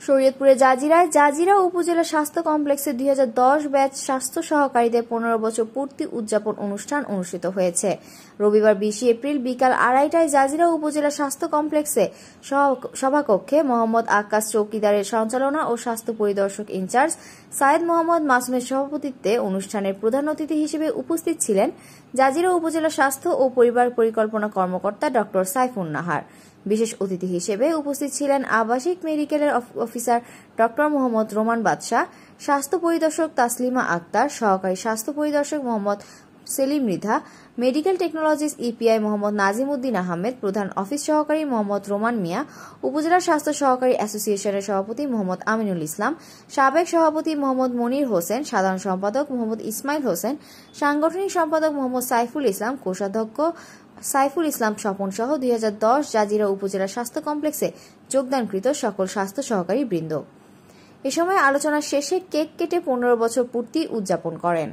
শরীয়তপুরের জাজিরা উপজেলা স্বাস্থ্য কমপ্লেক্সে 2010 ব্যাচ স্বাস্থ্য সহকারীদের 15 বছর পূর্তি উদযাপন অনুষ্ঠান অনুষ্ঠিত হয়েছে। রবিবার 20 এপ্রিল বিকাল 2:30টায় জাজিরা উপজেলা স্বাস্থ্য কমপ্লেক্সে সভাকক্ষে মোহাম্মদ আক্কাস চৌকিদারের সঞ্চালনা ও স্বাস্থ্য পরিদর্শক ইনচার্জ সায়েদ মোহাম্মদ মাসুমের সভাপতিত্বে অনুষ্ঠানের প্রধান অতিথি হিসেবে উপস্থিত ছিলেন জাজিরা উপজেলা স্বাস্থ্য ও পরিবার পরিকল্পনা কর্মকর্তা ডক্টর সাইফুন নাহার। বিশেষ অতিথি হিসেবে উপস্থিত ছিলেন আবাসিক মেডিকেলের অফিসার ডক্টর মোহাম্মদ রোমান বাদশাহ, স্বাস্থ্য পরিদর্শক তাসলিমা আক্তার, সহকারী স্বাস্থ্য পরিদর্শক Mohammad Selim Mridha, medical technologist EPI Mohammad Nazim Uddin Ahmed, প্রধান অফিস সহকারী মোহাম্মদ রোমান মিয়া, উপজেলা স্বাস্থ্য সহকারী অ্যাসোসিয়েশনের সভাপতি মোহাম্মদ আমিনুল ইসলাম, সাবেক সভাপতি মোহাম্মদ মনির হোসেন, সাধারণ সম্পাদক মোহাম্মদ ইসমাইল হোসেন, সাংগঠনিক সম্পাদক মোহাম্মদ সাইফুল ইসলাম, কোষাধ্যক্ষ সাইফুল ইসলাম স্বপন সহ 2010 জাজিরা উপজেলা স্বাস্থ্য কমপ্লেক্সে যোগদানকৃত সকল স্বাস্থ্য সহকারী বৃন্দ। এ সময় আলোচনা শেষে কেক কেটে 15 বছর পূর্তি উদযাপন করেন।